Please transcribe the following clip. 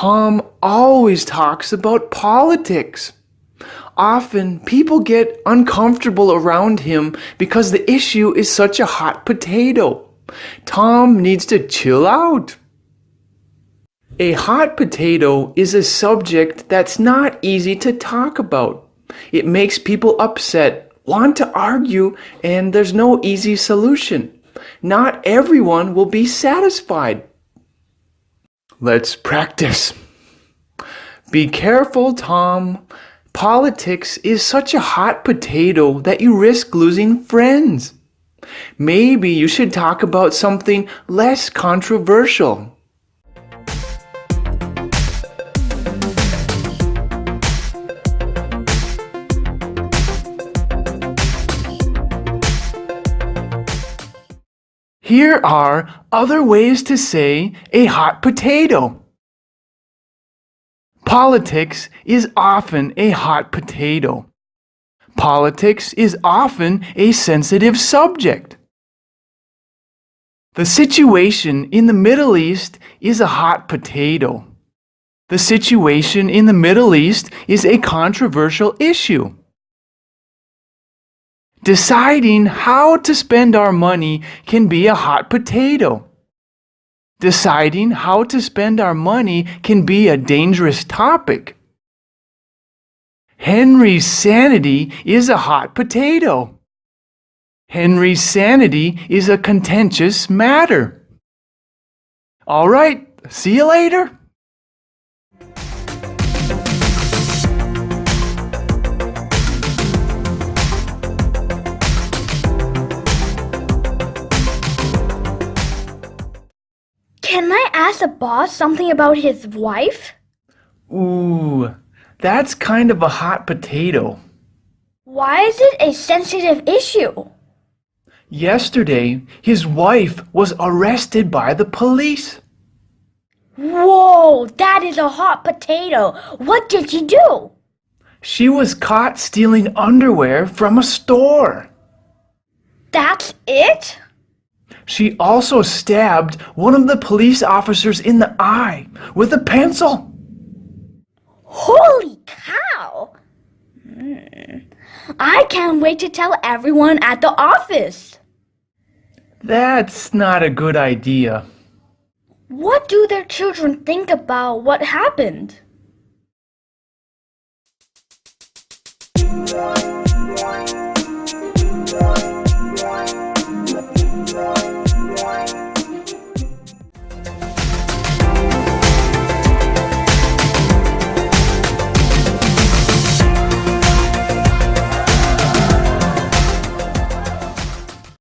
Tom always talks about politics. Often, people get uncomfortable around him because the issue is such a hot potato. Tom needs to chill out. A hot potato is a subject that's not easy to talk about. It makes people upset, want to argue, and there's no easy solution. Not everyone will be satisfied. Let's practice. Be careful, Tom. Politics is such a hot potato that you risk losing friends. Maybe you should talk about something less controversial. Here are other ways to say a hot potato. Politics is often a hot potato. Politics is often a sensitive subject. The situation in the Middle East is a hot potato. The situation in the Middle East is a controversial issue. Deciding how to spend our money can be a hot potato. Deciding how to spend our money can be a dangerous topic. Henry's sanity is a hot potato. Henry's sanity is a contentious matter. All right, see you later. Can I ask the boss something about his wife? Ooh, that's kind of a hot potato. Why is it a sensitive issue? Yesterday, his wife was arrested by the police. Whoa, that is a hot potato. What did she do? She was caught stealing underwear from a store. That's it? She also stabbed one of the police officers in the eye with a pencil. Holy cow! I can't wait to tell everyone at the office. That's not a good idea. What do their children think about what happened?